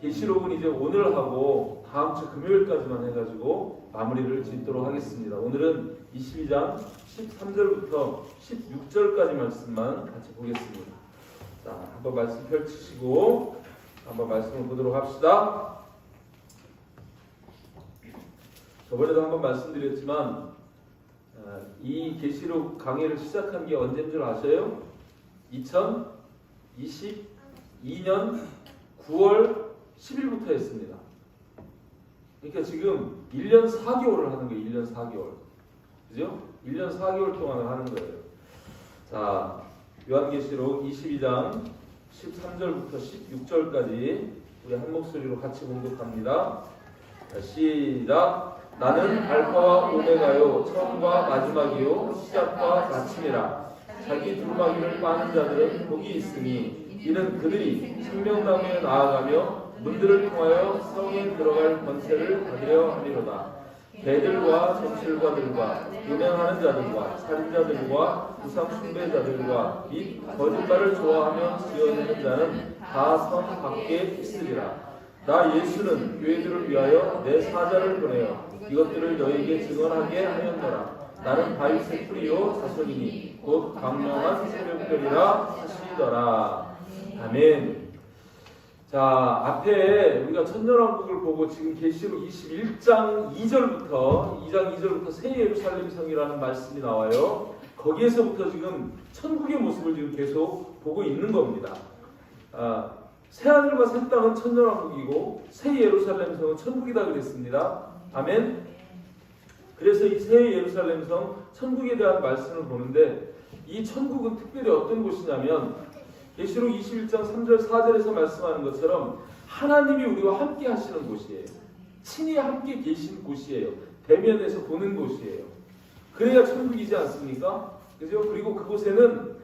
계시록은 이제 오늘 하고 다음 주 금요일까지만 해가지고 마무리를 짓도록 하겠습니다. 오늘은 22장 13절부터 16절까지 말씀만 같이 보겠습니다. 자, 한번 말씀 펼치시고 한번 말씀을 보도록 합시다. 저번에도 한번 말씀드렸지만 이 계시록 강의를 시작한 게 언제인 줄 아세요? 2022년 9월 10일부터 했습니다. 그러니까 지금 1년 4개월을 하는 거예요. 1년 4개월. 그죠? 1년 4개월 동안을 하는 거예요. 자, 요한계시록 22장 13절부터 16절까지 우리 한 목소리로 같이 공독합니다. 자, 시작. 나는 알파와 오메가요 처음과 마지막이요 시작과 마침이라. 자기 두루마기를 빠는 자들은 복이 있으니 이는 그들이 생명나무에 나아가며 문들을 통하여 성에 들어갈 권세를 받으려 함이로다. 개들과 점술가들과 음행하는 자들과 살인자들과 우상 숭배자들과 및 거짓말을 좋아하며 지어내는 자는 다 성 밖에 있으리라. 나 예수는 교회들을 위하여 내 사자를 보내어 이것들을 너희에게 증언하게 하였노라. 나는 다윗의 뿌리요 자손이니 곧 광명한 새벽별이라 하시더라. 아멘. 자, 앞에 우리가 천년왕국을 보고 지금 계시록 21장 2절부터 새 예루살렘 성이라는 말씀이 나와요. 거기에서부터 지금 천국의 모습을 지금 계속 보고 있는 겁니다. 새 하늘과 새 땅은 천년왕국이고 새 예루살렘 성은 천국이다 그랬습니다. 아멘. 그래서 이 새 예루살렘 성 천국에 대한 말씀을 보는데 이 천국은 특별히 어떤 곳이냐면 계시록 21장 3절 4절에서 말씀하는 것처럼 하나님이 우리와 함께 하시는 곳이에요. 친히 함께 계신 곳이에요. 대면에서 보는 곳이에요. 그래야 천국이지 않습니까? 그죠? 그리고 그곳에는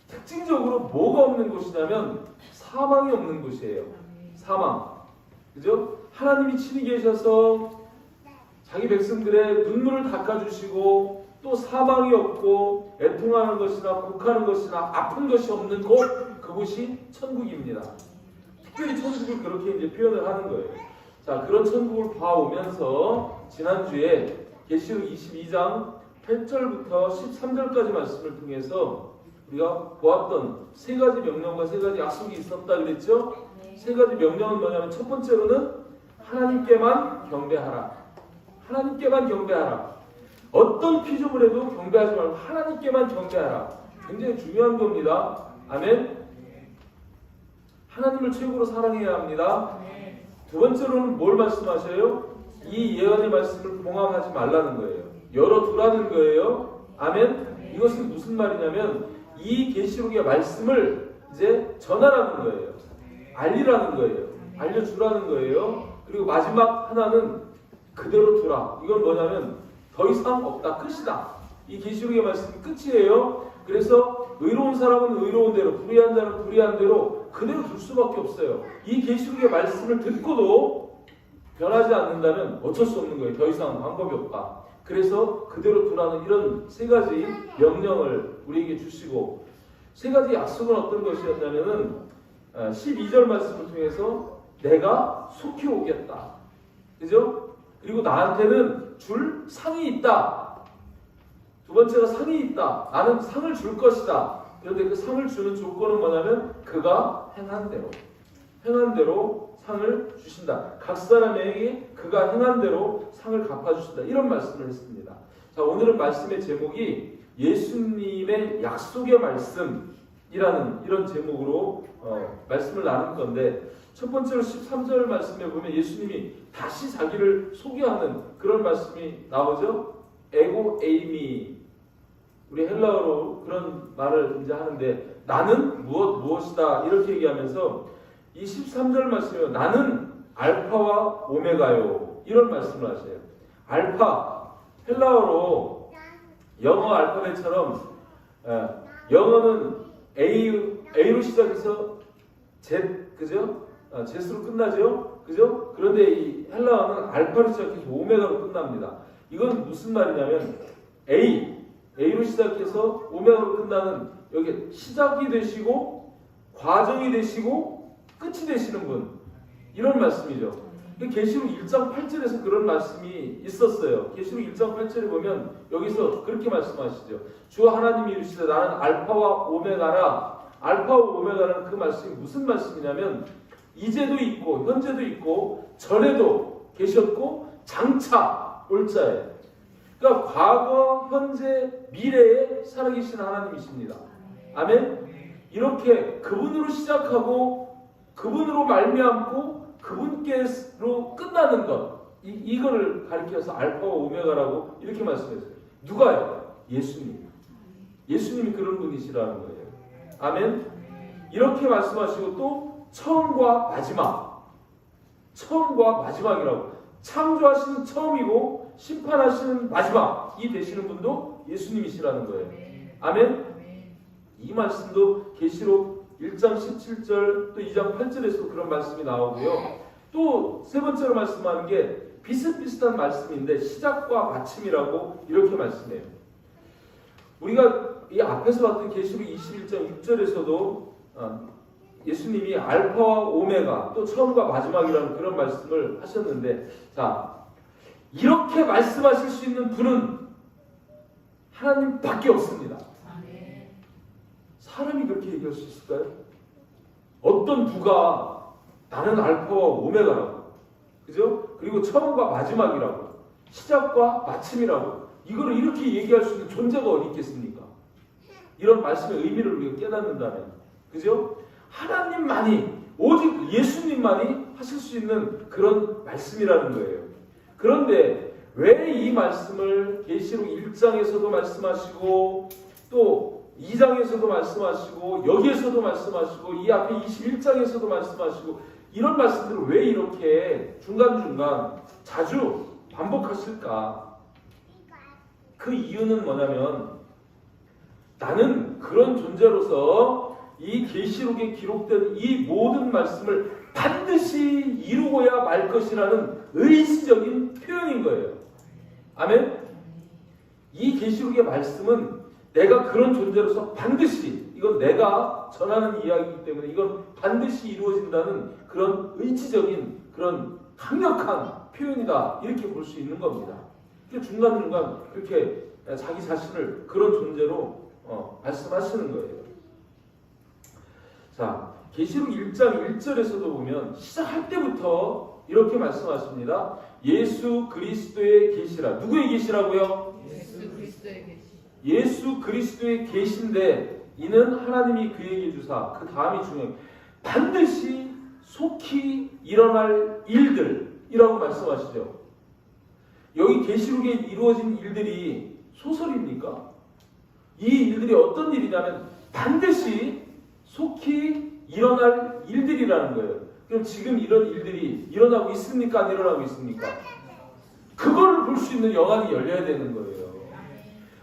특징적으로 뭐가 없는 곳이냐면 사망이 없는 곳이에요. 사망. 그죠? 하나님이 친히 계셔서 자기 백성들의 눈물을 닦아주시고 또 사망이 없고 애통하는 것이나 곡하는 것이나 아픈 것이 없는 곳, 그곳이 천국입니다. 특별히 천국을 그렇게 이제 표현을 하는 거예요. 자, 그런 천국을 봐오면서 지난주에 계시록 22장 8절부터 13절까지 말씀을 통해서 우리가 보았던 세 가지 명령과 세 가지 약속이 있었다 그랬죠? 세 가지 명령은 뭐냐면 첫 번째로는 하나님께만 경배하라. 하나님께만 경배하라. 어떤 피조물에도 경배하지 말고 하나님께만 경배하라. 굉장히 중요한 겁니다. 아멘. 하나님을 최고로 사랑해야 합니다. 두 번째로는 뭘 말씀하셔요? 이 예언의 말씀을 봉합하지 말라는 거예요. 열어두라는 거예요. 아멘. 이것은 무슨 말이냐면 이 계시록의 말씀을 이제 전하라는 거예요. 알리라는 거예요. 알려주라는 거예요. 그리고 마지막 하나는 그대로 두라. 이건 뭐냐면 더 이상 없다. 끝이다. 이 계시록의 말씀이 끝이에요. 그래서 의로운 사람은 의로운 대로, 불의한 자는 불의한 대로 그대로 둘 수밖에 없어요. 이 계시록의 말씀을 듣고도 변하지 않는다면 어쩔 수 없는 거예요. 더 이상 방법이 없다. 그래서 그대로 두라는 이런 세 가지 명령을 우리에게 주시고, 세 가지 약속은 어떤 것이었냐면은 12절 말씀을 통해서 내가 속히 오겠다. 그죠? 그리고 나한테는 줄 상이 있다. 두 번째가 상이 있다. 나는 상을 줄 것이다. 그런데 그 상을 주는 조건은 뭐냐면 그가 행한 대로 상을 주신다. 각 사람에게 그가 행한 대로 상을 갚아주신다. 이런 말씀을 했습니다. 자, 오늘은 말씀의 제목이 예수님의 약속의 말씀이라는 이런 제목으로 말씀을 나눌 건데, 첫 번째로 13절 말씀에 보면 예수님이 다시 자기를 소개하는 그런 말씀이 나오죠. 에고 에이미. 우리 헬라어로 그런 말을 이제 하는데, 나는 무엇이다 이렇게 얘기하면서 이 13절 말씀에 나는 알파와 오메가요 이런 말씀을 하세요. 알파, 헬라어로 영어 알파벳처럼 영어는 A로 시작해서 Z, 그죠? Z로 끝나죠? 그죠? 그런데 이 헬라어는 알파로 시작해서 오메가로 끝납니다. 이건 무슨 말이냐면 A로 시작해서 오메가로 끝나는, 여기 시작이 되시고 과정이 되시고 끝이 되시는 분, 이런 말씀이죠. 계시록 1장 8절에서 그런 말씀이 있었어요. 계시록 1장 8절에 보면 여기서 그렇게 말씀하시죠. 주 하나님이 이르시되 나는 알파와 오메가라. 알파와 오메가라는 그 말씀이 무슨 말씀이냐면 이제도 있고 현재도 있고 전에도 계셨고 장차 올 자예요. 그러니까 과거, 현재, 미래에 살아계신 하나님이십니다. 아멘. 이렇게 그분으로 시작하고 그분으로 말미암고 그분께로 끝나는 것, 이거를 가리켜서 알파와 오메가라고 이렇게 말씀했어요. 누가요? 예수님. 예수님이 그런 분이시라는 거예요. 아멘. 이렇게 말씀하시고 또 처음과 마지막, 처음과 마지막이라고, 창조하시는 처음이고 심판하시는 마지막이 되시는 분도 예수님이시라는 거예요. 아멘. 이 말씀도 계시록 1장 17절 또 2장 8절에서 그런 말씀이 나오고요. 또 세 번째로 말씀하는 게 비슷비슷한 말씀인데 시작과 마침이라고 이렇게 말씀해요. 우리가 이 앞에서 봤던 계시록 21장 6절에서도 예수님이 알파와 오메가 또 처음과 마지막이라는 그런 말씀을 하셨는데, 자, 이렇게 말씀하실 수 있는 분은 하나님밖에 없습니다. 사람이 그렇게 얘기할 수 있을까요? 어떤 누가 나는 알파와 오메가라고, 그죠? 그리고 처음과 마지막이라고, 시작과 마침이라고, 이거를 이렇게 얘기할 수 있는 존재가 어디 있겠습니까? 이런 말씀의 의미를 우리가 깨닫는다면, 그죠? 하나님만이, 오직 예수님만이 하실 수 있는 그런 말씀이라는 거예요. 그런데 왜 이 말씀을 계시록 1장에서도 말씀하시고 또 2장에서도 말씀하시고 여기에서도 말씀하시고 이 앞에 21장에서도 말씀하시고 이런 말씀들을 왜 이렇게 중간중간 자주 반복하실까? 그 이유는 뭐냐면 나는 그런 존재로서 이 계시록에 기록된 이 모든 말씀을 반드시 이루어야 말 것이라는 의지적인 표현인 거예요. 아멘? 이 계시록의 말씀은 내가 그런 존재로서 반드시, 이건 내가 전하는 이야기이기 때문에 이건 반드시 이루어진다는 그런 의지적인 그런 강력한 표현이다, 이렇게 볼 수 있는 겁니다. 중간중간 그렇게 자기 자신을 그런 존재로 말씀하시는 거예요. 자, 계시록 1장 1절에서도 보면 시작할 때부터 이렇게 말씀하십니다. 예수 그리스도의 계시라. 누구의 계시라고요? 예수 그리스도의 계시. 예수 그리스도의 계시인데 이는 하나님이 그에게 주사, 그 다음이 중요해요. 반드시 속히 일어날 일들이라고 말씀하시죠. 여기 계시록에 이루어진 일들이 소설입니까? 이 일들이 어떤 일이냐면 반드시 속히 일어날 일들이라는 거예요. 그럼 지금 이런 일들이 일어나고 있습니까? 안 일어나고 있습니까? 그거를 볼 수 있는 영안이 열려야 되는 거예요.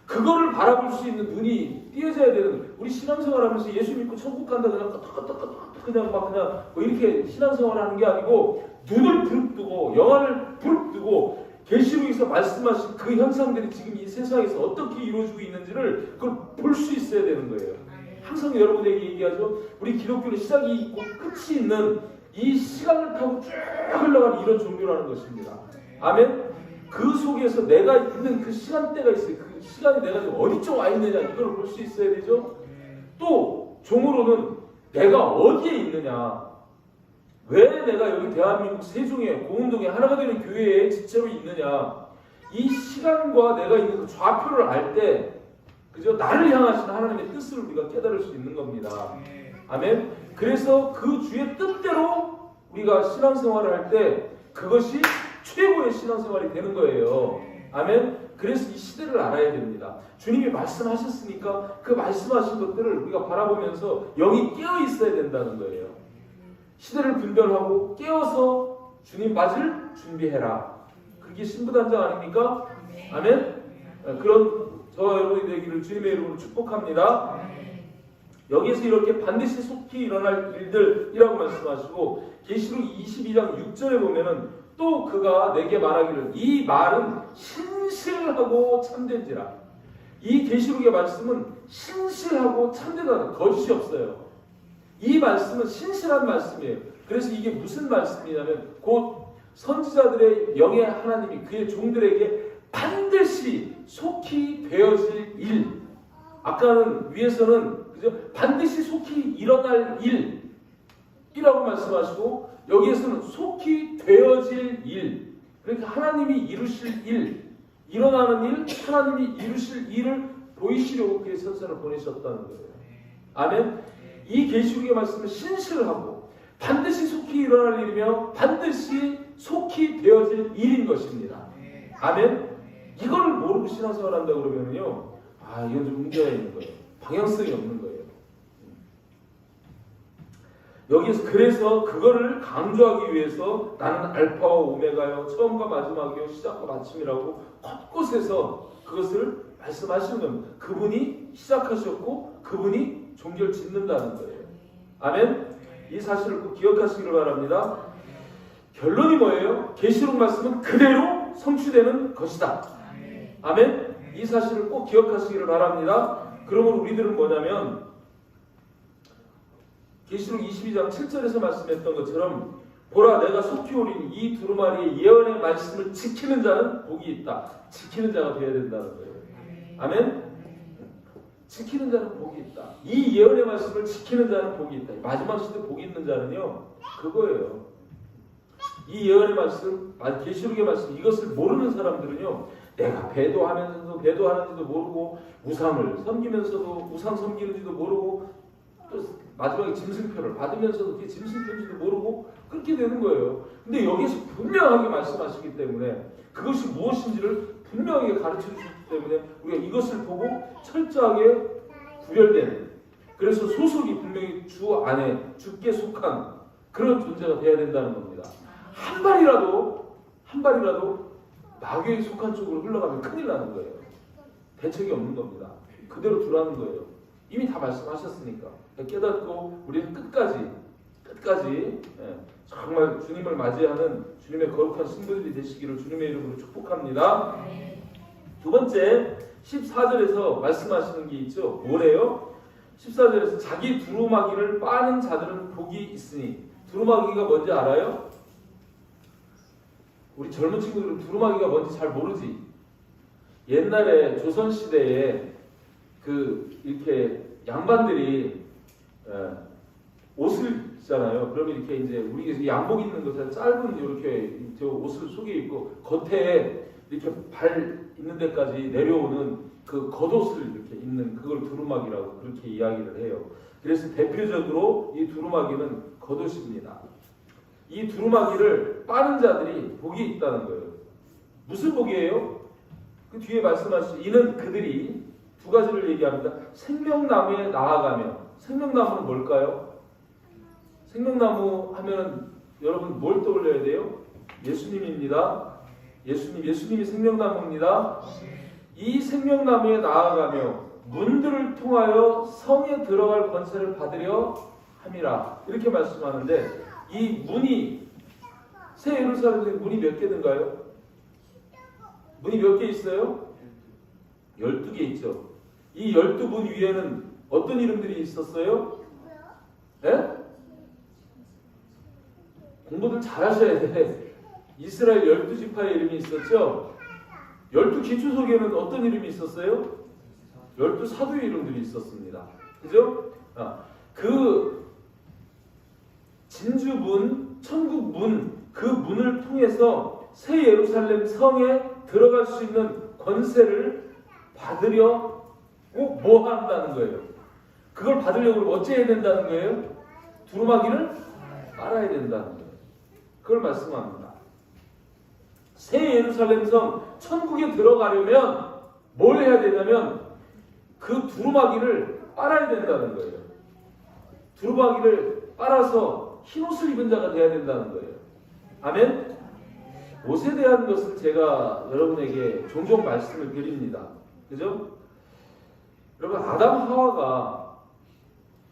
그거를 바라볼 수 있는 눈이 띄어져야 되는 거예요. 우리 신앙생활하면서 예수 믿고 천국 간다 그냥 끄떡끄떡끄떡 그냥 막 그냥 뭐 이렇게 신앙생활하는 게 아니고 눈을 부릅뜨고 영안을 부릅뜨고 계시록에서 말씀하신 그 현상들이 지금 이 세상에서 어떻게 이루어지고 있는지를 그걸 볼 수 있어야 되는 거예요. 항상 여러분에게 얘기하죠. 우리 기독교는 시작이 있고 끝이 있는 이 시간을 타고 쭉 흘러가는 이런 종교라는 것입니다. 아멘? 그 속에서 내가 있는 그 시간대가 있어요. 그 시간이 내가 지금 어디쯤 와 있느냐 이걸 볼 수 있어야 되죠. 또 종으로는 내가 어디에 있느냐, 왜 내가 여기 대한민국 세종에 고운동에 하나가 되는 교회에 지체로 있느냐, 이 시간과 내가 있는 그 좌표를 알 때 그죠? 나를 향하신 하나님의 뜻을 우리가 깨달을 수 있는 겁니다. 아멘. 그래서 그 주의 뜻대로 우리가 신앙생활을 할 때 그것이 최고의 신앙생활이 되는 거예요. 아멘. 그래서 이 시대를 알아야 됩니다. 주님이 말씀하셨으니까 그 말씀하신 것들을 우리가 바라보면서 영이 깨어 있어야 된다는 거예요. 시대를 분별하고 깨어서 주님 맞을 준비해라. 그게 신부단장 아닙니까? 아멘. 그런 저와 여러분이 되기를 주님의 이름으로 축복합니다. 여기서 이렇게 반드시 속히 일어날 일들이라고 말씀하시고 계시록 22장 6절에 보면은 또 그가 내게 말하기를 이 말은 신실하고 참된지라. 이 계시록의 말씀은 신실하고 참되다는, 거짓이 없어요. 이 말씀은 신실한 말씀이에요. 그래서 이게 무슨 말씀이냐면 곧 선지자들의 영의 하나님이 그의 종들에게 반드시 속히 되어질 일. 아까는 위에서는 그죠? 반드시 속히 일어날 일이라고 말씀하시고 여기에서는 속히 되어질 일. 그러니까 하나님이 이루실 일, 일어나는 일, 하나님이 이루실 일을 보이시려고 그의 선사를 보내셨다는 거예요. 아멘. 이 계시록의 말씀을 신실을 하고 반드시 속히 일어날 일이며 반드시 속히 되어질 일인 것입니다. 아멘. 이걸 모르고 신앙생활 한다 그러면요, 이건 좀 문제가 있는 거예요. 방향성이 없는 거예요. 여기서 그래서 그거를 강조하기 위해서 나는 알파와 오메가요, 처음과 마지막이요, 시작과 마침이라고 곳곳에서 그것을 말씀하시는 겁니다. 그분이 시작하셨고 그분이 종결 짓는다는 거예요. 아멘. 이 사실을 꼭 기억하시기를 바랍니다. 결론이 뭐예요? 계시록 말씀은 그대로 성취되는 것이다. 아멘. 이 사실을 꼭 기억하시기를 바랍니다. 그러므로 우리들은 뭐냐면 계시록 22장 7절에서 말씀했던 것처럼 보라 내가 속히 오리니 이 두루마리의 예언의 말씀을 지키는 자는 복이 있다. 지키는 자가 되어야 된다는 거예요. 아멘. 지키는 자는 복이 있다. 이 예언의 말씀을 지키는 자는 복이 있다. 마지막 시대 복이 있는 자는요, 그거예요. 이 예언의 말씀, 계시록의 말씀, 이것을 모르는 사람들은요, 내가 배도하면서도 배도하는지도 모르고 우상을 섬기면서도 우상 섬기는지도 모르고 또 마지막에 짐승표를 받으면서도 그게 짐승표인지도 모르고 그렇게 되는 거예요. 근데 여기서 분명하게 말씀하시기 때문에 그것이 무엇인지를 분명하게 가르쳐 주셨기 때문에 우리가 이것을 보고 철저하게 구별되는, 그래서 소속이 분명히 주 안에 주께 속한 그런 존재가 되어야 된다는 겁니다. 한 발이라도 마귀에 속한 쪽으로 흘러가면 큰일 나는 거예요. 대책이 없는 겁니다. 그대로 두라는 거예요. 이미 다 말씀하셨으니까 깨닫고 우리는 끝까지 정말 주님을 맞이하는 주님의 거룩한 신부들이 되시기를 주님의 이름으로 축복합니다. 두 번째 14절에서 말씀하시는 게 있죠. 뭐래요? 14절에서 자기 두루마기를 빠는 자들은 복이 있으니. 두루마기가 뭔지 알아요? 우리 젊은 친구들은 두루마기가 뭔지 잘 모르지. 옛날에 조선시대에 이렇게 양반들이 옷을 입잖아요. 그러면 이렇게 이제 우리 양복 입는 것은 짧은 이렇게 옷을 속에 입고 겉에 이렇게 발 있는 데까지 내려오는 그 겉옷을 이렇게 입는 그걸 두루마기라고 그렇게 이야기를 해요. 그래서 대표적으로 이 두루마기는 겉옷입니다. 이 두루마기를 빠는 자들이 복이 있다는 거예요. 무슨 복이에요? 그 뒤에 말씀하신 이는 그들이 두 가지를 얘기합니다. 생명나무에 나아가며. 생명나무는 뭘까요? 생명나무 하면 여러분 뭘 떠올려야 돼요? 예수님입니다. 예수님이 생명나무입니다. 이 생명나무에 나아가며 문들을 통하여 성에 들어갈 권세를 받으려 함이라. 이렇게 말씀하는데 이 문이 새 예루살렘에 문이 몇 개든가요? 문이 몇 개 있어요? 12개 있죠. 이 12문 위에는 어떤 이름들이 있었어요? 네? 공부들 잘 하셔야 돼. 이스라엘 12지파의 이름이 있었죠. 12기초 속에는 어떤 이름이 있었어요? 12사도의 이름들이 있었습니다. 그죠? 그 진주문, 천국문, 그 문을 통해서 새 예루살렘 성에 들어갈 수 있는 권세를 받으려고 뭐 한다는 거예요? 그걸 받으려고 어찌해야 된다는 거예요? 두루마기를 빨아야 된다는 거예요. 그걸 말씀합니다. 새 예루살렘 성, 천국에 들어가려면 뭘 해야 되냐면 그 두루마기를 빨아야 된다는 거예요. 두루마기를 빨아서 흰옷을 입은 자가 되어야 된다는 거예요. 아멘? 옷에 대한 것은 제가 여러분에게 종종 말씀을 드립니다. 그죠? 여러분, 아담 하와가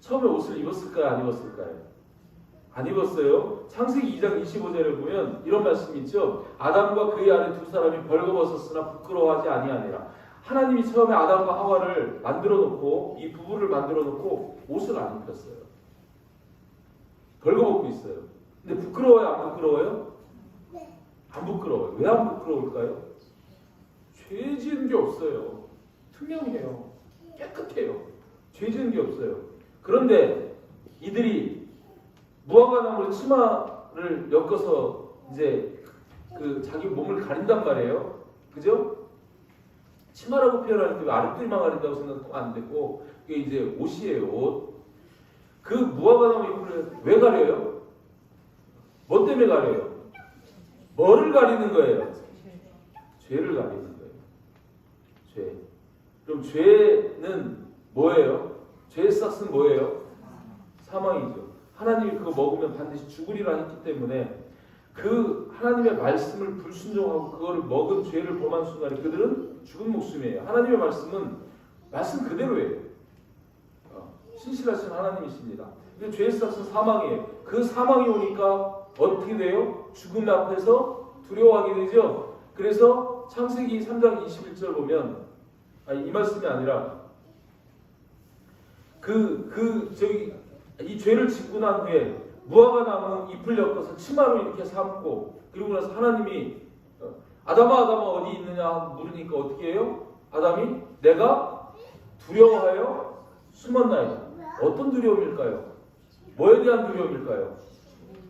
처음에 옷을 입었을까요? 안 입었을까요? 안 입었어요. 창세기 2장 25절에 보면 이런 말씀이 있죠. 아담과 그의 아내 두 사람이 벌거벗었으나 부끄러워하지 아니하니라. 하나님이 처음에 아담과 하와를 만들어 놓고 이 부부를 만들어 놓고 옷을 안 입혔어요. 벌거벗고 있어요. 근데 부끄러워요? 안 부끄러워요? 안 부끄러워요. 왜 안 부끄러울까요? 죄 지은 게 없어요. 투명해요. 깨끗해요. 죄 지은 게 없어요. 그런데 이들이 무화과나무 치마를 엮어서 이제 그 자기 몸을 가린단 말이에요. 그죠? 치마라고 표현하는데 왜 아랫도리만 가린다고 생각하면 안 되고, 이게 이제 옷이에요, 옷. 그 무화과나무 잎을 왜 가려요? 뭐 때문에 가려요? 뭐를 가리는 거예요? 죄를 가리는 거예요. 죄. 그럼 죄는 뭐예요? 죄의 싹은 뭐예요? 사망이죠. 하나님이 그거 먹으면 반드시 죽으리라 했기 때문에 그 하나님의 말씀을 불순종하고 그거를 먹은 죄를 범한 순간에 그들은 죽은 목숨이에요. 하나님의 말씀은 말씀 그대로예요. 신실하신 하나님이십니다. 근데 죄의 싹은 사망이에요. 그 사망이 오니까 어떻게 돼요? 죽음 앞에서 두려워하게 되죠. 그래서 창세기 3장 21절 보면, 이 말씀이 아니라 이 죄를 짓고 난 후에 무화과나무 잎을 엮어서 치마로 이렇게 삼고, 그리고 나서 하나님이 아담아 어디 있느냐 물으니까 어떻게 해요? 아담이 내가 두려워하여 숨었나이다. 어떤 두려움일까요? 뭐에 대한 두려움일까요?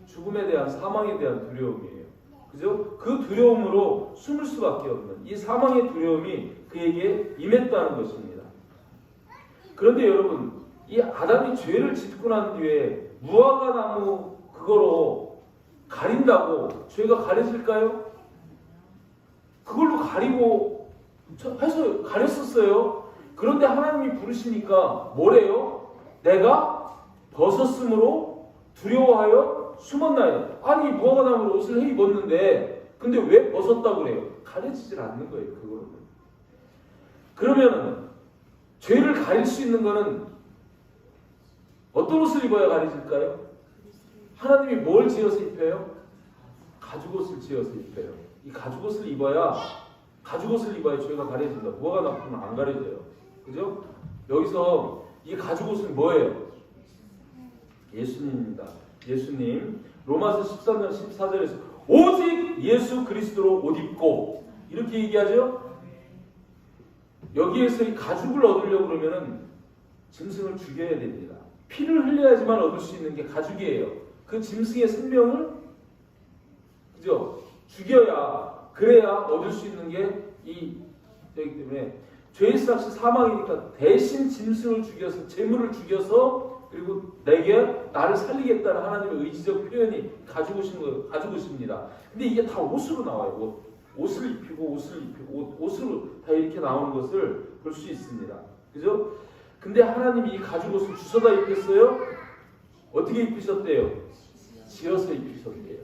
죽음에 대한, 사망에 대한 두려움이에요. 그죠? 그 두려움으로 숨을 수밖에 없는 이 사망의 두려움이 그에게 임했다는 것입니다. 그런데 여러분, 이 아담이 죄를 짓고 난 뒤에 무화과나무 그거로 가린다고 죄가 가려질까요? 그걸로 가리고 해서 가렸었어요. 그런데 하나님이 부르시니까 뭐래요? 내가 벗었으므로 두려워하여 숨었나이다. 아니 무화과나무로 옷을 해 입었는데 근데 왜 벗었다고 그래요? 가려지질 않는 거예요. 그거는. 그러면 죄를 가릴 수 있는 거는 어떤 옷을 입어야 가려질까요? 하나님이 뭘 지어서 입혀요? 가죽옷을 지어서 입혀요. 이 가죽옷을 입어야 죄가 가려진다. 무화과나무는 안 가려져요. 그죠? 여기서 이 가죽옷은 뭐예요? 예수님입니다. 예수님. 로마서 13장 14절에서 오직 예수 그리스도로 옷 입고 이렇게 얘기하죠? 여기에서 이 가죽을 얻으려고 그러면은 짐승을 죽여야 됩니다. 피를 흘려야지만 얻을 수 있는 게 가죽이에요. 그 짐승의 생명을 그죠? 죽여야 그래야 얻을 수 있는 게 이 되기 때문에 죄의 삭시 사망이니까 대신 짐승을 죽여서 재물을 죽여서 그리고 나를 살리겠다는 하나님의 의지적 표현이 가죽옷입니다. 근데 이게 다 옷으로 나와요. 옷을 입히고 옷으로 다 이렇게 나오는 것을 볼 수 있습니다. 그죠? 근데 하나님이 이 가죽옷을 주워다 입혔어요? 어떻게 입히셨대요? 지어서 입히셨대요.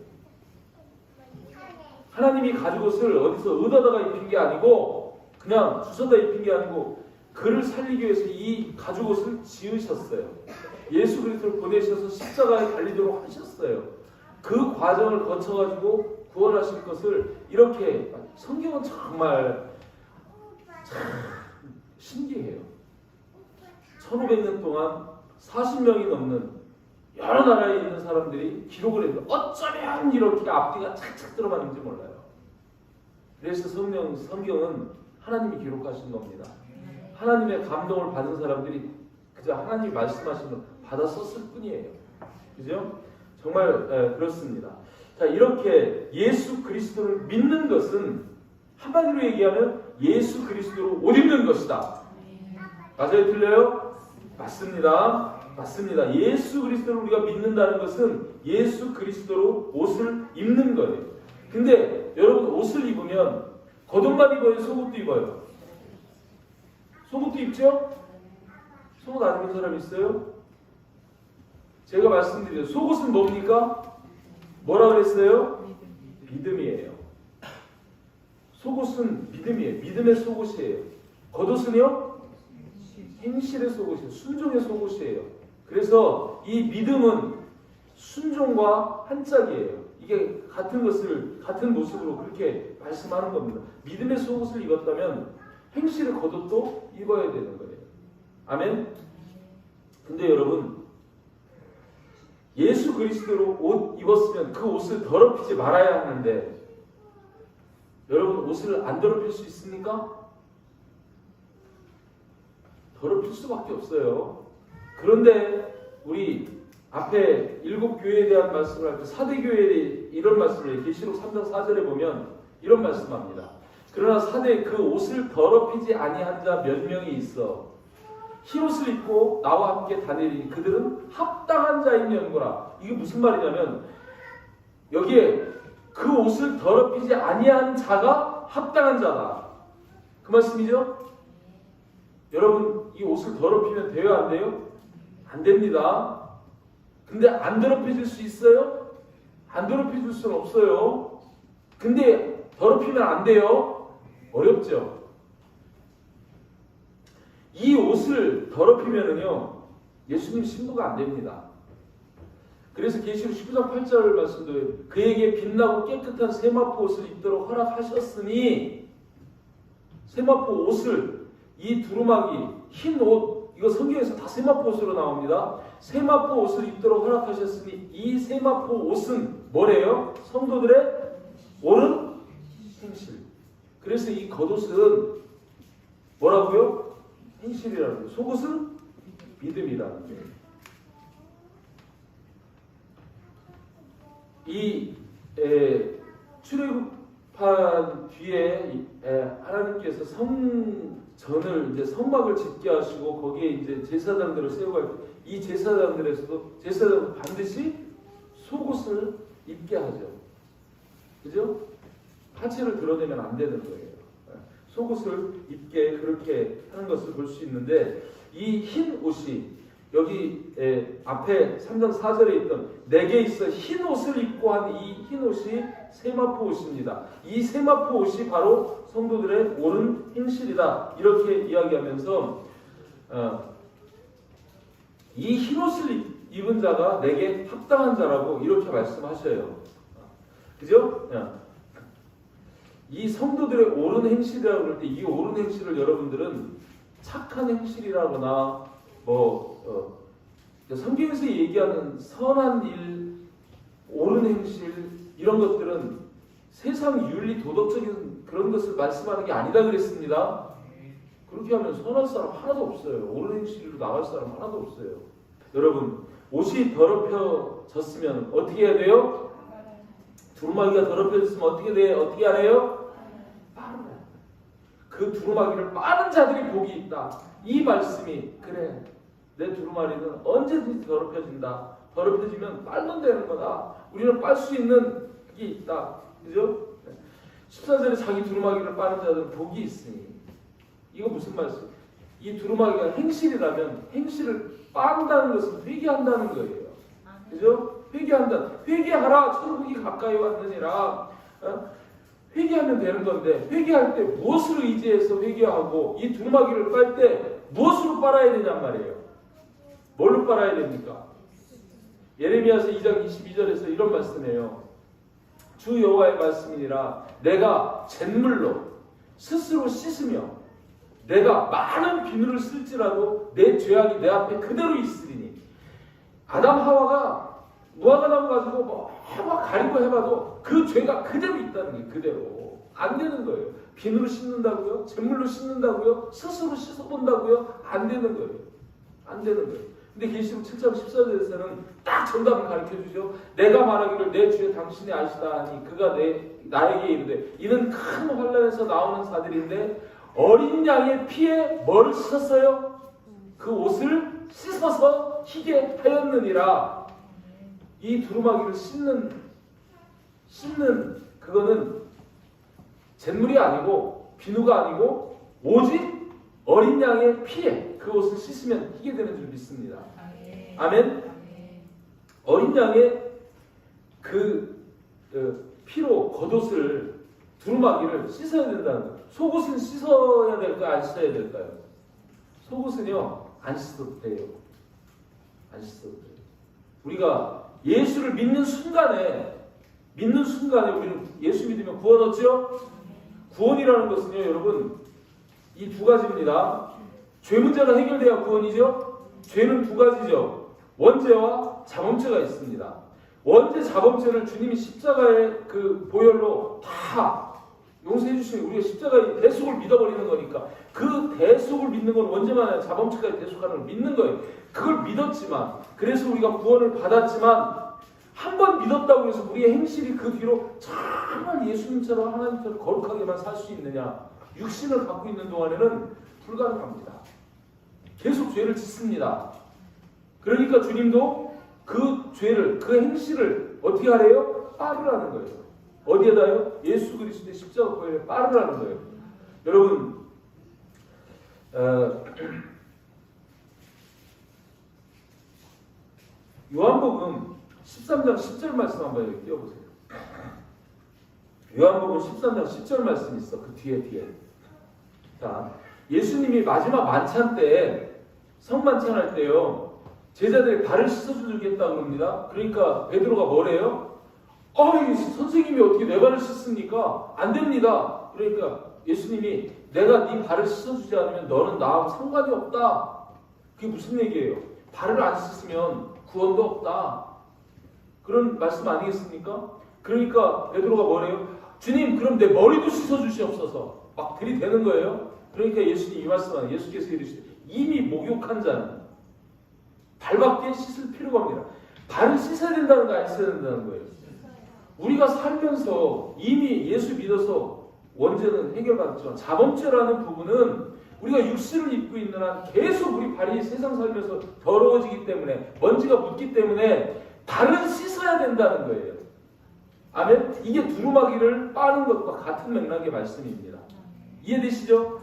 하나님이 가죽옷을 어디서 얻어다가 입힌 게 아니고 그냥 주워다 입힌 게 아니고 그를 살리기 위해서 이 가죽옷을 지으셨어요. 예수 그리스도를 보내셔서 십자가에 달리도록 하셨어요. 그 과정을 거쳐가지고 구원하실 것을 이렇게 성경은 정말 참 신기해요. 1500년 동안 40명이 넘는 여러 나라에 있는 사람들이 기록을 했는데 어쩌면 이렇게 앞뒤가 착착 들어맞는지 몰라요. 그래서 성경은 하나님이 기록하신 겁니다. 하나님의 감동을 받은 사람들이 그저 하나님이 말씀하신 걸 받아 썼을 뿐이에요. 그죠? 정말 그렇습니다. 자, 이렇게 예수 그리스도를 믿는 것은 한마디로 얘기하면 예수 그리스도로 옷 입는 것이다. 맞아요? 틀려요? 맞습니다. 맞습니다. 예수 그리스도를 우리가 믿는다는 것은 예수 그리스도로 옷을 입는 거예요. 근데 여러분 옷을 입으면 겉옷만 입어요? 속옷도 입어요? 속옷도 입죠? 속옷 안 입는 사람 있어요? 제가 말씀드려요. 속옷은 뭡니까? 뭐라 그랬어요? 믿음이에요. 속옷은 믿음이에요. 믿음의 속옷이에요. 겉옷은요? 행실의 속옷이에요. 순종의 속옷이에요. 그래서 이 믿음은 순종과 한 짝이에요. 이게 같은 모습으로 그렇게 말씀하는 겁니다. 믿음의 속옷을 입었다면 행실의 겉옷도 입어야 되는 거예요. 아멘? 근데 여러분, 예수 그리스도로 옷 입었으면 그 옷을 더럽히지 말아야 하는데 여러분 옷을 안 더럽힐 수 있습니까? 더럽힐 수밖에 없어요. 그런데 우리 앞에 7교회에 대한 말씀을 할 때 사대교회에 이런 말씀을 계시록 3장 4절에 보면 이런 말씀합니다. 그러나 사대 그 옷을 더럽히지 아니한 자 몇 명이 있어 흰옷을 입고 나와 함께 다니리니 그들은 합당한 자인 연고라. 이게 무슨 말이냐면 여기에 그 옷을 더럽히지 아니한 자가 합당한 자다. 그 말씀이죠? 여러분 이 옷을 더럽히면 돼요? 안 돼요? 안 됩니다. 근데 안 더럽혀질 수 있어요? 안 더럽혀질 수는 없어요. 근데 더럽히면 안 돼요? 어렵죠? 이 옷을 더럽히면은요 예수님 신부가 안 됩니다. 그래서 계시록 19장 8절 말씀도 그에게 빛나고 깨끗한 세마포 옷을 입도록 허락하셨으니 세마포 옷을 이 두루마기 흰 옷 이거 성경에서 다 세마포 옷으로 나옵니다. 세마포 옷을 입도록 허락하셨으니 이 세마포 옷은 뭐래요? 성도들의 옳은 행실. 그래서 이 겉옷은 뭐라고요? 행실이라는 거예요. 속옷은 믿음이라는 거예요. 이 출애굽한 뒤에 하나님께서 성전을 이제 성막을 짓게 하시고 거기에 이제 제사장들을 세우고 할 때 이 제사장들에서도 제사장은 반드시 속옷을 입게 하죠. 그죠? 하체를 드러내면 안 되는 거예요. 속옷을 입게 그렇게 하는 것을 볼 수 있는데 이 흰 옷이 여기 앞에 3장 4절에 있던 내게 있어 흰 옷을 입고 한 이 흰 옷이 세마포 옷입니다. 이 세마포 옷이 바로 성도들의 옳은 행실이다. 이렇게 이야기하면서 이 흰 옷을 입은 자가 내게 합당한 자라고 이렇게 말씀하셔요. 그죠? 이 성도들의 옳은 행실이라고 할 때 이 옳은 행실을 여러분들은 착한 행실이라거나 성경에서 얘기하는 선한 일, 옳은 행실 이런 것들은 세상 윤리 도덕적인 그런 것을 말씀하는 게 아니다 그랬습니다. 그렇게 하면 선할 사람 하나도 없어요. 옳은 행실로 나갈 사람 하나도 없어요. 여러분 옷이 더럽혀졌으면 어떻게 해야 돼요? 두루마기가 더럽혀졌으면 어떻게 돼? 어떻게 하래요? 빠르다. 그 두루마기를 빠른 자들이 복이 있다. 이 말씀이 그래. 내 두루마리는 언제든지 더럽혀진다. 더럽혀지면 빨면 되는 거다. 우리는 빨 수 있는 게 있다. 그죠? 14절에 자기 두루마기를 빠는 자들은 복이 있으니. 이거 무슨 말씀? 이 두루마기가 행실이라면 행실을 빤다는 것은 회개한다는 거예요. 그죠? 회개하라. 천국이 가까이 왔느니라. 회개하면 되는 건데 회개할 때 무엇을 의지해서 회개하고 이 두루마기를 빨 때 무엇으로 빨아야 되냔 말이에요. 뭘로 빨아야 됩니까? 예레미야서 2장 22절에서 이런 말씀이에요. 주 여호와의 말씀이니라 내가 잿물로 스스로 씻으며 내가 많은 비누를 쓸지라도 내 죄악이 내 앞에 그대로 있으리니. 아담 하와가 무화과나무 가지고 막 가리고 해봐도 그 죄가 그대로 있다는 게 그대로 안 되는 거예요. 비누로 씻는다고요? 잿물로 씻는다고요? 스스로 씻어본다고요? 안 되는 거예요. 안 되는 거예요. 근데 계시록 7장 14절에서는 딱 정답을 가르쳐주죠. 내가 말하기를 내 주여 당신이 아시다 하니 그가 나에게 이르되 이는 큰 환난에서 나오는 자들인데 어린 양의 피에 뭐를 씻었어요? 그 옷을 씻어서 희게 하였느니라. 이 두루마기를 씻는 그거는 잿물이 아니고 비누가 아니고 오직 어린 양의 피에 그 옷을 씻으면 희게 되는 줄 믿습니다. 아멘. 어린 양의 그 피로 겉옷을 두루마기를 씻어야 된다는 거예요. 속옷은 씻어야 될까요? 안 씻어야 될까요? 속옷은요 안 씻어도 돼요. 안 씻어도 돼요. 우리가 예수를 믿는 순간에 우리는 예수 믿으면 구원 얻죠? 구원이라는 것은요 여러분 이 두 가지입니다. 죄 문제가 해결돼야 구원이죠. 죄는 두 가지죠. 원죄와 자범죄가 있습니다. 원죄 자범죄를 주님이 십자가의 그 보혈로 다 용서해 주시면 우리가 십자가의 대속을 믿어버리는 거니까 그 대속을 믿는 건 원죄만 자범죄까지 대속하는 걸 믿는 거예요. 그걸 믿었지만 그래서 우리가 구원을 받았지만 한 번 믿었다고 해서 우리의 행실이 그 뒤로 정말 예수님처럼 하나님처럼 거룩하게만 살 수 있느냐? 육신을 갖고 있는 동안에는 불가능합니다. 계속 죄를 짓습니다. 그러니까 주님도 그 죄를, 그 행실을 어떻게 하래요? 빠르라는 거예요. 어디에다요? 예수 그리스도의 십자가 보혈에 빠르라는 거예요. 여러분, 요한복음 13장 10절 말씀 한번 여기 띄워보세요. 요한복음 13장 10절 말씀이 있어. 그 뒤에. 자, 예수님이 마지막 만찬 때, 성만찬할 때요, 제자들이 발을 씻어주겠다고 합니다. 그러니까 베드로가 뭐래요? 선생님이 어떻게 내 발을 씻습니까? 안 됩니다. 그러니까 예수님이 내가 네 발을 씻어주지 않으면 너는 나하고 상관이 없다. 그게 무슨 얘기예요? 발을 안 씻으면 구원도 없다. 그런 말씀 아니겠습니까? 그러니까 베드로가 뭐래요? 주님, 그럼 내 머리도 씻어주시옵소서. 막 들이대는 거예요. 그러니까 예수님 이 말씀은 예수께서 이르시되 이미 목욕한 자는 발밖에 씻을 필요가 없습니다. 발을 씻어야 된다는 거 안 씻어야 된다는 거예요. 우리가 살면서 이미 예수 믿어서 원죄는 해결받았지만 자범죄라는 부분은 우리가 육신을 입고 있는 한 계속 우리 발이 세상 살면서 더러워지기 때문에 먼지가 묻기 때문에 발은 씻어야 된다는 거예요. 아멘? 이게 두루마기를 빠는 것과 같은 맥락의 말씀입니다. 이해되시죠?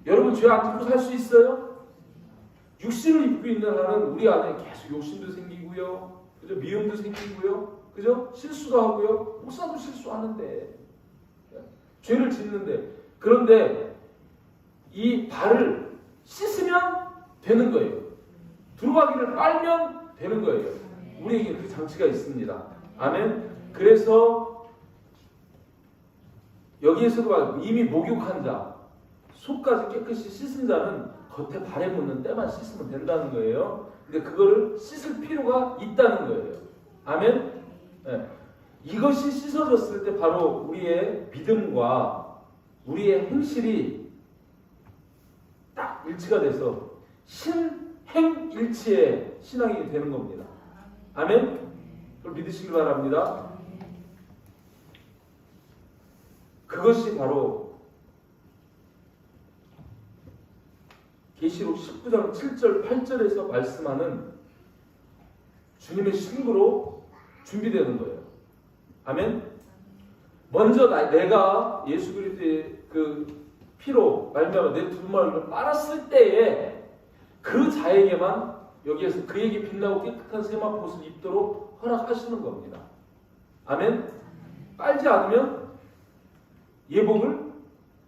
여러분 죄 안 짓고 살 수 있어요? 육신을 입고 있는 한은 우리 안에 계속 욕심도 생기고요. 그죠? 미움도 생기고요. 그죠? 실수도 하고요. 목사도 실수하는데. 죄를 짓는데. 그런데 이 발을 씻으면 되는 거예요. 두루마기를 빨면 되는 거예요. 우리에게 그 장치가 있습니다. 아멘? 그래서 여기에서도 이미 목욕한 자, 속까지 깨끗이 씻은 자는 겉에 발에 묻는 때만 씻으면 된다는 거예요. 근데 그거를 씻을 필요가 있다는 거예요. 아멘? 네. 이것이 씻어졌을 때 바로 우리의 믿음과 우리의 행실이 딱 일치가 돼서 신행일치의 신앙이 되는 겁니다. 아멘? 그걸 믿으시기 바랍니다. 그것이 바로 계시록 19장 7절 8절에서 말씀하는 주님의 신부로 준비되는 거예요. 아멘? 먼저 내가 예수 그리스도의 그 피로 말미암아 내 두루마리를 빨았을 때에 그 자에게만 여기에서 그에게 빛나고 깨끗한 세마포옷을 입도록 허락하시는 겁니다. 아멘? 빨지 않으면 예복을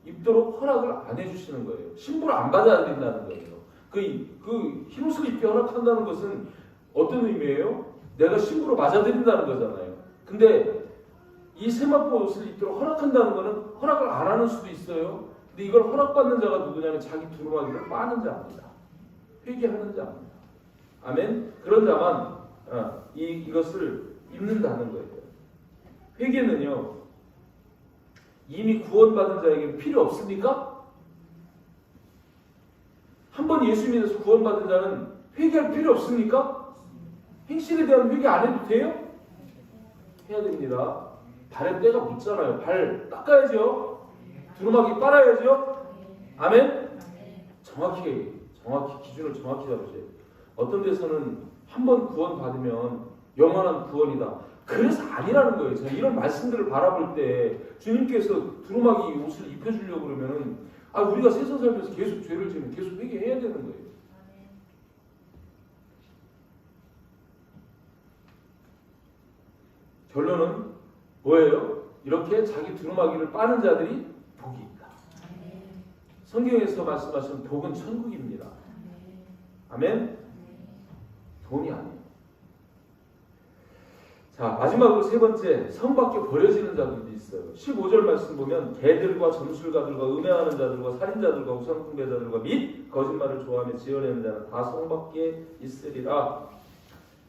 입도록 허락을 안 해주시는 거예요. 신부를 안 받아야 된다는 거예요. 그 흰옷을 입게 허락한다는 것은 어떤 의미예요? 내가 신부로 맞아들인다는 거잖아요. 근데 이 세마포 옷을 입도록 허락한다는 것은 허락을 안 하는 수도 있어요. 근데 이걸 허락받는 자가 누구냐면 자기 두루마기를 빠는 자입니다. 회개하는 자입니다. 아멘? 그런 자만 이것을 입는다는 거예요. 회개는요, 이미 구원받은 자에게는 필요 없습니까? 한번 예수 믿어서 구원받은 자는 회개할 필요 없습니까? 행실에 대한 회개 안 해도 돼요? 해야 됩니다. 발에 때가 묻잖아요. 발 닦아야죠. 두루마기 빨아야죠. 아멘? 정확히 기준을 정확히 잡으세요. 어떤 데서는 한번 구원받으면 영원한 구원이다. 그래서 아니라는 거예요. 제가 이런 말씀들을 바라볼 때 주님께서 두루마기 옷을 입혀주려고 그러면은 우리가 세상 살면서 계속 죄를 지면 계속 회개해야 되는 거예요. 결론은 뭐예요? 이렇게 자기 두루마기를 빠는 자들이 복이 있다. 성경에서 말씀하신 복은 천국입니다. 아멘? 돈이 아니에요. 자, 마지막으로 세 번째, 성 밖에 버려지는 자들도 있어요. 15절 말씀 보면 개들과 점술가들과 음행하는 자들과 살인자들과 우상숭배자들과 및 거짓말을 좋아하며 지어내는 자는 다 성 밖에 있으리라.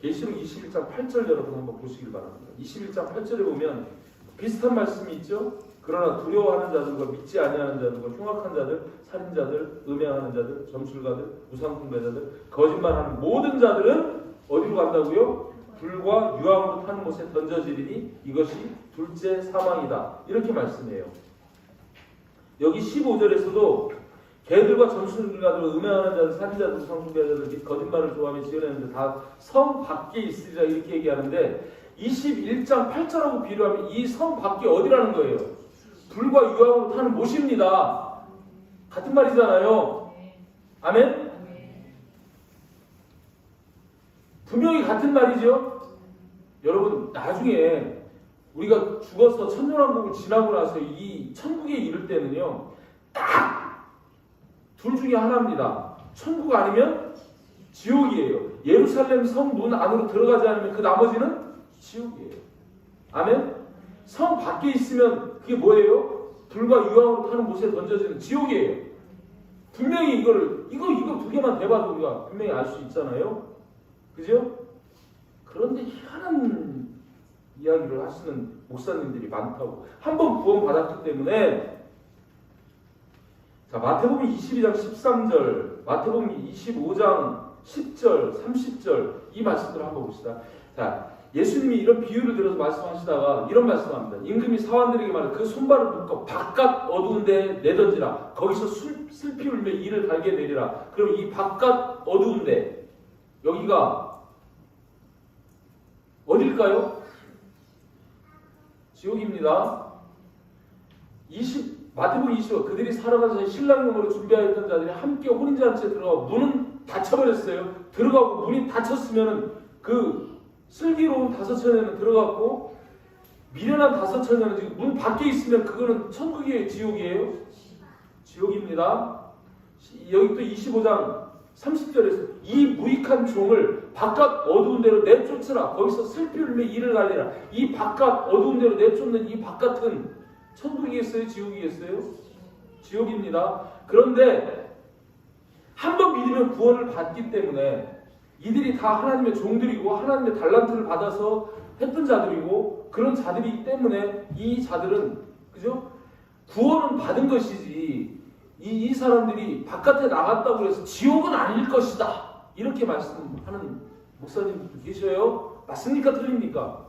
계시록 21장 8절 여러분 한번 보시길 바랍니다. 21장 8절에 보면 비슷한 말씀이 있죠. 그러나 두려워하는 자들과 믿지 아니하는 자들과 흉악한 자들, 살인자들, 음행하는 자들, 점술가들, 우상숭배자들, 거짓말하는 모든 자들은 어디로 간다고요? 불과 유황으로 타는 곳에 던져지리니 이것이 둘째 사망이다. 이렇게 말씀해요. 여기 15절에서도 개들과 점술가들, 음행하는 자들, 살인자들, 우상숭배자들, 거짓말을 좋아하며 지어내는데 다 성 밖에 있으리라 이렇게 얘기하는데 21장 8절하고 비교하면 이 성 밖이 어디라는 거예요? 불과 유황으로 타는 못입니다. 같은 말이잖아요. 아멘? 분명히 같은 말이죠. 여러분 나중에 우리가 죽어서 천년왕국을 지나고 나서 이 천국에 이를 때는요 딱 둘 중에 하나입니다. 천국 아니면 지옥이에요. 예루살렘 성 문 안으로 들어가지 않으면 그 나머지는 지옥이에요. 아멘? 성 밖에 있으면 그게 뭐예요? 불과 유황으로 타는 못에 던져지는 지옥이에요. 분명히 이거 두 개만 대봐도 우리가 분명히 알 수 있잖아요. 그죠? 그런데 희한한 이야기를 하시는 목사님들이 많다고. 한번 구원 받았기 때문에 자, 마태복음 22장 13절, 마태복음 25장 10절, 30절 이 말씀들을 한번 봅시다. 자, 예수님이 이런 비유를 들어서 말씀하시다가 이런 말씀합니다. 임금이 사환들에게 말해 그 손발을 묶어 바깥 어두운 데에 내던지라. 거기서 슬피 울며 이를 달게 내리라. 그럼 이 바깥 어두운 데 여기가 어딜까요? 지옥입니다. 마태복음 25 그들이 살아가서 신랑용으로 준비하였던 자들이 함께 혼인잔치에 들어가고 문은 닫혀버렸어요. 들어가고 문이 닫혔으면 그 슬기로운 다섯 처녀는 들어갔고 미련한 다섯 처녀는 지금 문 밖에 있으면 그거는 천국이에요? 지옥이에요? 지옥입니다. 여기 또 25장 30절에서 이 무익한 종을 바깥 어두운 데로 내쫓으라. 거기서 슬피 울며 이를 갈리라. 이 바깥 어두운 데로 내쫓는 이 바깥은 천국이겠어요? 지옥이겠어요? 지옥입니다. 그런데 한 번 믿으면 구원을 받기 때문에 이들이 다 하나님의 종들이고 하나님의 달란트를 받아서 했던 자들이고 그런 자들이기 때문에 이 자들은 그죠? 구원은 받은 것이지 이 사람들이 바깥에 나갔다고 해서 지옥은 아닐 것이다. 이렇게 말씀하는 목사님도 계셔요. 맞습니까? 틀립니까?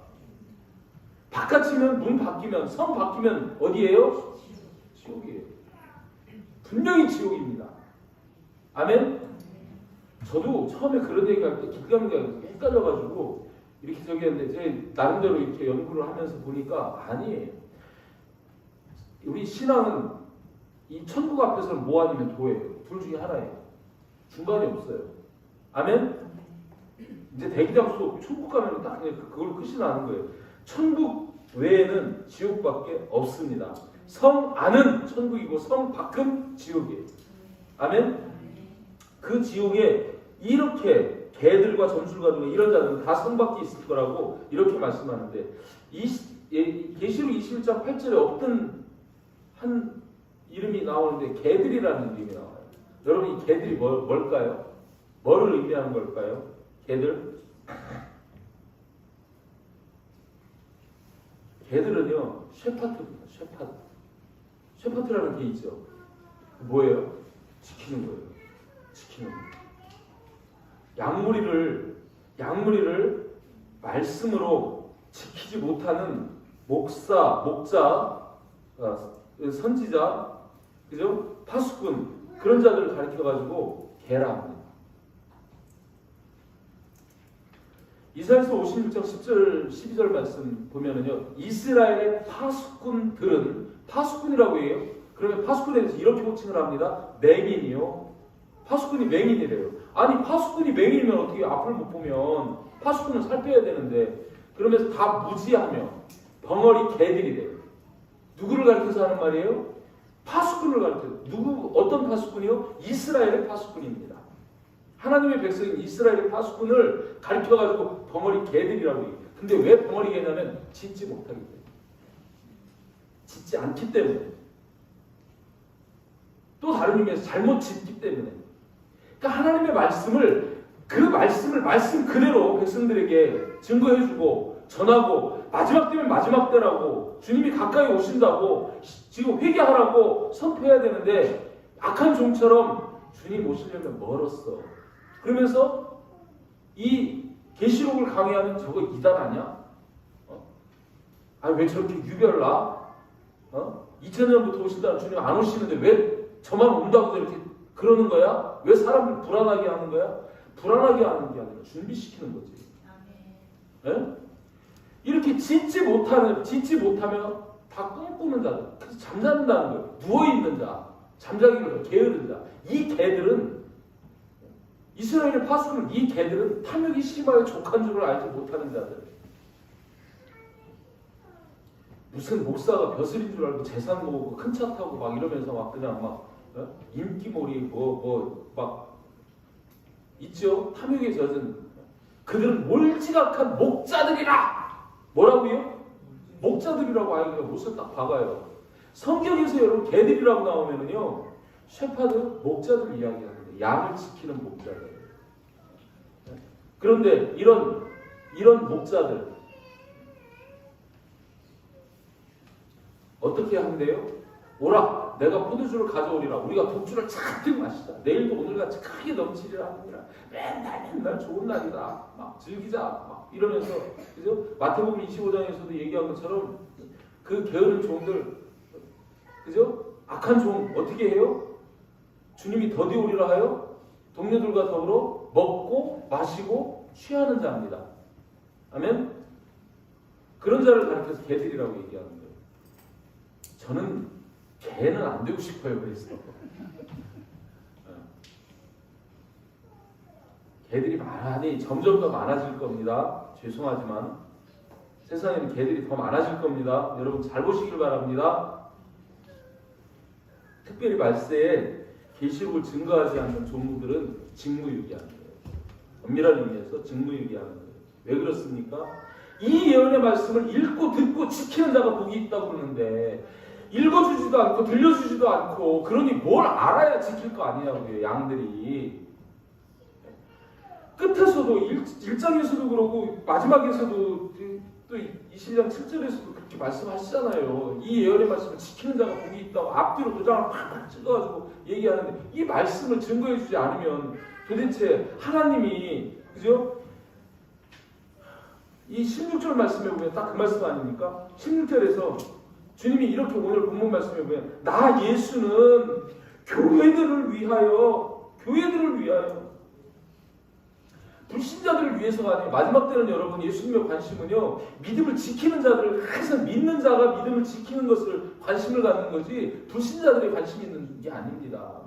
바깥이면 문 바뀌면 성 바뀌면 어디예요? 지옥이에요. 분명히 지옥입니다. 아멘? 저도 처음에 그런 얘기할 때 기감이가 헷갈려가지고 이렇게 저기 했는데 제 나름대로 이렇게 연구를 하면서 보니까 아니에요. 우리 신앙은 이 천국 앞에서는 뭐 아니면 도예요. 둘 중에 하나예요. 중간이 없어요. 아멘? 이제 대기장수도 없고 천국 가면 딱 그걸 끝이 나는 거예요. 천국 외에는 지옥밖에 없습니다. 성 안은 천국이고 성 밖은 지옥이에요. 아멘? 그 지옥에 이렇게 개들과 점술가들과 이런 자들은 다 성 밖에 있을 거라고 이렇게 말씀하는데 계시록 21장 8절에 없던 한 이름이 나오는데 개들이라는 이름이 나와요. 여러분 이 개들이 뭘까요? 뭐를 의미하는 걸까요? 개들? 개들은요 셰파트입니다. 셰파트라는 게 있죠. 뭐예요? 지키는 거예요. 지키는 거예요. 양무리를 말씀으로 지키지 못하는 목자, 선지자, 그죠? 파수꾼 그런 자들을 가리켜가지고 개라 합니다. 이사야서 56장 10절 12절 말씀 보면은요 이스라엘의 파수꾼들은 파수꾼이라고 해요. 그러면 파수꾼에 대해서 이렇게 호칭을 합니다. 맹인이요. 파수꾼이 맹인이래요. 아니 파수꾼이 맹인이면 어떻게 앞을 못 보면 파수꾼은 살펴야 되는데 그러면서 다 무지하며 벙어리 개들이래요. 누구를 가리켜서 하는 말이에요? 파수꾼을 가리켜서. 어떤 파수꾼이요? 이스라엘의 파수꾼입니다. 하나님의 백성인 이스라엘의 파수꾼을 가리켜가지고 벙어리 개들이라고 해요. 근데 왜 벙어리 개냐면 짓지 못하기 때문에. 짓지 않기 때문에. 또 다른 의미에서 잘못 짓기 때문에. 그러니까 하나님의 말씀을 그 말씀을 말씀 그대로 백성들에게 증거해주고 전하고 마지막 때면 마지막 때라고 주님이 가까이 오신다고 지금 회개하라고 선포해야 되는데 악한 종처럼 주님 오시려면 멀었어. 그러면서 이 계시록을 강의하는 저거 이단 아니야? 왜 저렇게 유별나? 2000년부터 오신다는 주님 안 오시는데 왜 저만 온다고 저렇게 그러는 거야? 왜 사람을 불안하게 하는 거야? 불안하게 하는 게 아니라 준비시키는 거지. 네? 이렇게 짓지 못하면 다 꿈꾸는 자들, 그래서 잠자는다는 거예요. 누워있는 자, 잠자기를 게으른 자. 이 개들은 이스라엘의 파수꾼, 이 개들은 탐욕이 심하여 족한 줄을 알지 못하는 자들. 무슨 목사가 벼슬인 줄 알고 재산 모으고 큰 차 타고 막 이러면서 막 그냥 막 인기몰이 막 있죠? 탐욕에 젖은 그들은 몰지각한 목자들이라. 뭐라고요? 목자들이라고 아이가 옷을 딱 박아요. 성경에서 여러분 개들이라고 나오면은요 셰파드 목자들 이야기하는데 양을 지키는 목자들. 그런데 이런 목자들 어떻게 하는데요? 오라, 내가 포도주를 가져오리라. 우리가 독주를 잔뜩 마시자. 내일도 오늘같이 크게 넘치리라 하느니라. 맨날 좋은 날이다. 막 즐기자. 막 이러면서, 그죠? 마태복음 25장에서도 얘기한 것처럼 그 게으른 종들, 그죠? 악한 종 어떻게 해요? 주님이 더디 오리라 하여 동료들과 더불어 먹고 마시고 취하는 자입니다. 아멘? 그런 자를 가리켜서 개들이라고 얘기하는 거예요. 저는 개는 안 되고 싶어요. 그래서 개들이 점점 더 많아질 겁니다. 죄송하지만 세상에는 개들이 더 많아질 겁니다. 여러분 잘 보시길 바랍니다. 특별히 말세에 계시록을 증거하지 않는 종들은 직무유기하는 거예요. 엄밀한 의미에서 직무유기하는 거예요. 왜 그렇습니까? 이 예언의 말씀을 읽고 듣고 지키는 자가 복이 있다고 그러는데 읽어주지도 않고 들려주지도 않고 그러니 뭘 알아야 지킬 거 아니냐고요. 양들이. 끝에서도 1장에서도 그러고 마지막에서도 또 22장 7절에서도 그렇게 말씀하시잖아요. 이 예언의 말씀을 지키는 자가 복이 있다고 앞뒤로 도장을 팍팍 찍어가지고 얘기하는데 이 말씀을 증거해주지 않으면 도대체 하나님이 그죠? 이 16절 말씀에 보면 딱 그 말씀 아닙니까? 16절에서 주님이 이렇게 오늘 본문 말씀에 보면 나 예수는 교회들을 위하여 불신자들을 위해서가 아니에요. 마지막 때는 여러분 예수님의 관심은요 믿음을 지키는 자들을 항상 믿는 자가 믿음을 지키는 것을 관심을 갖는 거지 불신자들의 관심이 있는 게 아닙니다.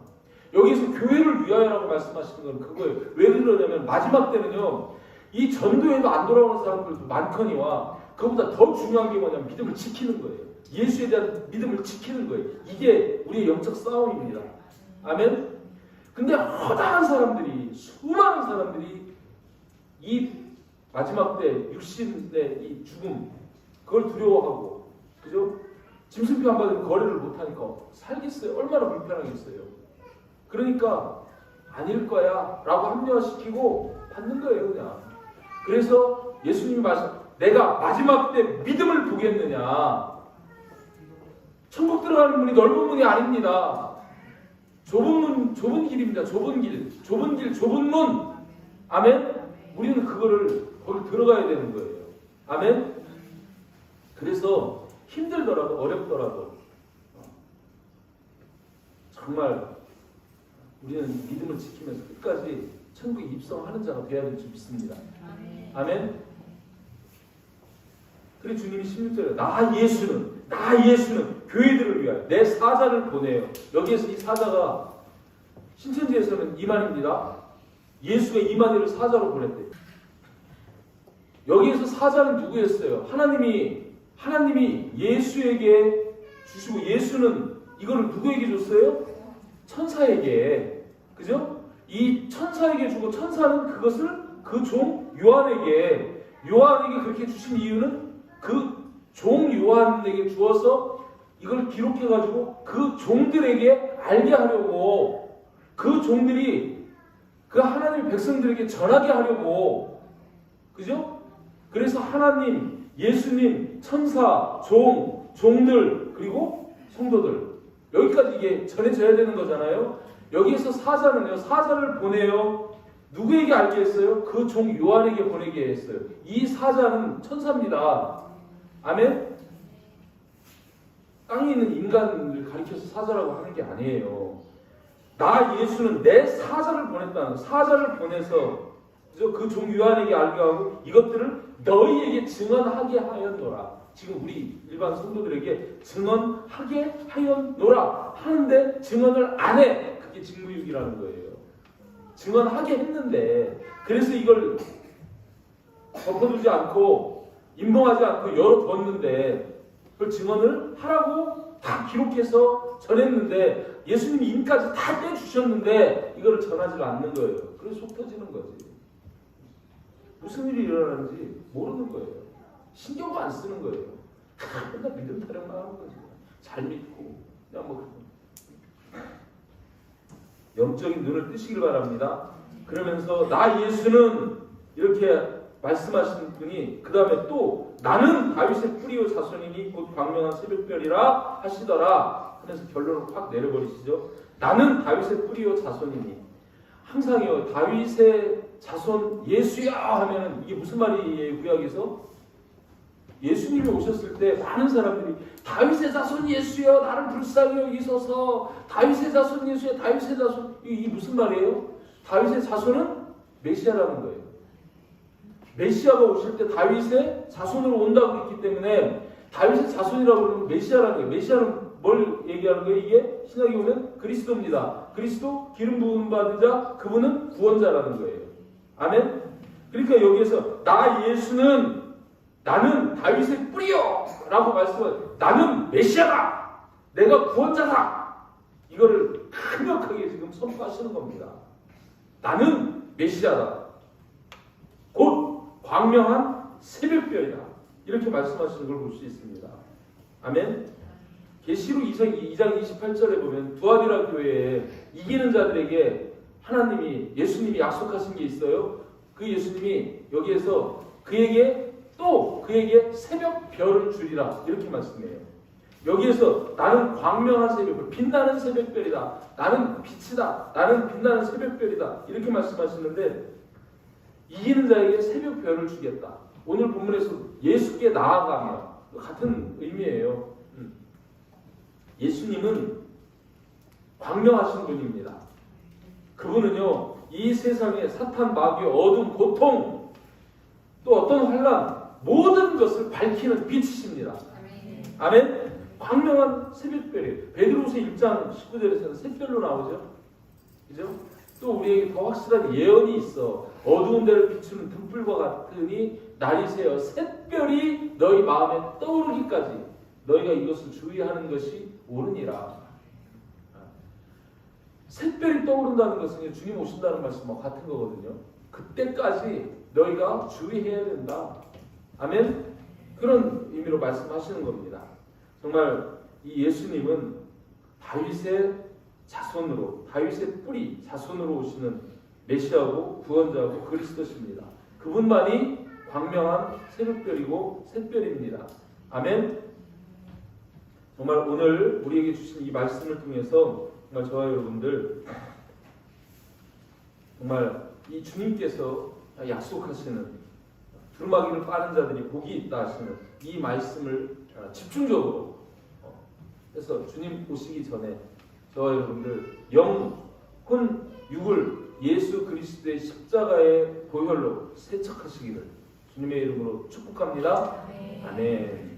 여기서 교회를 위하여라고 말씀하시는 건 그거예요. 왜 그러냐면 마지막 때는요 이 전도에도 안 돌아오는 사람들도 많거니와 그보다 더 중요한 게 뭐냐면 믿음을 지키는 거예요. 예수에 대한 믿음을 지키는 거예요. 이게 우리의 영적 싸움입니다. 아멘? 근데 허다한 사람들이 수많은 사람들이 이 마지막 때 육신의 이 죽음 그걸 두려워하고 그죠? 짐승표 안 받으면 거래를 못하니까 살겠어요? 얼마나 불편하겠어요? 그러니까 아닐 거야 라고 합리화시키고 받는 거예요 그냥. 그래서 예수님이 내가 마지막 때 믿음을 보겠느냐. 천국 들어가는 문이 넓은 문이 아닙니다. 좁은 길입니다. 좁은 문. 아멘? 우리는 거기 들어가야 되는 거예요. 아멘? 그래서 힘들더라도 어렵더라도 정말 우리는 믿음을 지키면서 끝까지 천국에 입성하는 자가 되어야 될 줄 믿습니다. 아멘? 그래서 주님이 16절에 나 예수는 교회들을 위하여 내 사자를 보내요. 여기에서 이 사자가 신천지에서는 이만입니다. 예수가 이만희를 사자로 보냈대요. 여기에서 사자는 누구였어요? 하나님이 예수에게 주시고 예수는 이거를 누구에게 줬어요? 천사에게. 그죠? 이 천사에게 주고 천사는 그것을 그 종 요한에게 그렇게 주신 이유는 그 종 요한에게 주어서 이걸 기록해가지고 그 종들에게 알게 하려고 그 종들이 그 하나님의 백성들에게 전하게 하려고, 그죠? 그래서 하나님, 예수님, 천사, 종들, 그리고 성도들, 여기까지 이게 전해져야 되는 거잖아요. 여기에서 사자를 보내요. 누구에게 알게 했어요? 그 종 요한에게 보내게 했어요. 이 사자는 천사입니다. 아멘? 땅에 있는 인간을 가리켜서 사자라고 하는 게 아니에요. 나 예수는 내 사자를 보내서 그 종 요한에게 알게 하고 이것들을 너희에게 증언하게 하였노라. 지금 우리 일반 성도들에게 증언하게 하였노라 하는데 증언을 안 해. 그게 직무유기라는 거예요. 증언하게 했는데, 그래서 이걸 덮어두지 않고 인봉하지 않고 열어뒀는데, 그걸 증언을 하라고 다 기록해서 전했는데, 예수님이 인까지 다 떼주셨는데 이거를 전하지 않는 거예요. 그래서 속 터지는 거지. 무슨 일이 일어나는지 모르는 거예요. 신경도 안 쓰는 거예요. 맨날 믿음 타령만 하는 거지. 잘 믿고 그냥 뭐 영적인 눈을 뜨시길 바랍니다. 그러면서 나 예수는 이렇게 말씀하신 분이 그 다음에 또 나는 다윗의 뿌리요 자손이니 곧 광명한 새벽별이라 하시더라 하면서 결론을 확 내려버리시죠. 나는 다윗의 뿌리요 자손이니, 항상요 다윗의 자손 예수야 하면 이게 무슨 말이에요? 구약에서 예수님이 오셨을 때 많은 사람들이 다윗의 자손 예수여 나를 불쌍히 여기소서, 다윗의 자손 예수여 다윗의 자손, 이게 무슨 말이에요? 다윗의 자손은 메시아라는 거예요. 메시아가 오실 때 다윗의 자손으로 온다고 했기 때문에 다윗의 자손이라고 그러면 메시아라는 거예요. 메시아는 뭘 얘기하는 거예요? 이게 신약에 오면 그리스도입니다. 그리스도 기름 부음 받은 자, 그분은 구원자라는 거예요. 아멘? 그러니까 여기에서 나 예수는 나는 다윗의 뿌리요 라고 말씀을, 나는 메시아다, 내가 구원자다, 이거를 강력하게 지금 선포하시는 겁니다. 나는 메시아다, 곧 광명한 새벽별이다, 이렇게 말씀하시는 걸 볼 수 있습니다. 아멘. 계시록 2장 28절에 보면 두아디라 교회에 이기는 자들에게 하나님이, 예수님이 약속하신 게 있어요. 그 예수님이 여기에서 그에게 새벽 별을 주리라, 이렇게 말씀해요. 여기에서 나는 광명한 새벽별, 빛나는 새벽별이다, 나는 빛이다, 나는 빛나는 새벽별이다, 이렇게 말씀하시는데, 이기는 자에게 새벽별을 주겠다. 오늘 본문에서 예수께 나아가며 같은 의미예요. 예수님은 광명하신 분입니다. 그분은요, 이 세상에 사탄, 마귀, 어둠, 고통, 또 어떤 환난, 모든 것을 밝히는 빛이십니다. 아멘. 광명한 새벽별이에요. 베드로후서 1장 19절에서는 샛별로 나오죠. 그죠? 또 우리에게 더 확실한 예언이 있어. 어두운 데를 비추는 등불과 같으니 날이 새어 샛별이 너희 마음에 떠오르기까지 너희가 이것을 주의하는 것이 옳으니라. 샛별이 떠오른다는 것은 주님 오신다는 말씀과 같은 거거든요. 그때까지 너희가 주의해야 된다. 아멘? 그런 의미로 말씀하시는 겁니다. 정말 이 예수님은 다윗의 자손으로, 다윗의 뿌리 자손으로 오시는 메시아고 구원자고 그리스도십니다. 그분만이 광명한 새벽별이고 샛별입니다. 아멘? 정말 오늘 우리에게 주신 이 말씀을 통해서 정말 저와 여러분들, 정말 이 주님께서 약속하시는 두루마기를 빠는 자들이 복이 있다 하시는 이 말씀을 집중적으로 해서 주님 오시기 전에 저와 여러분들 영혼 육을 예수 그리스도의 십자가의 보혈로 세척하시기를 주님의 이름으로 축복합니다. 아멘.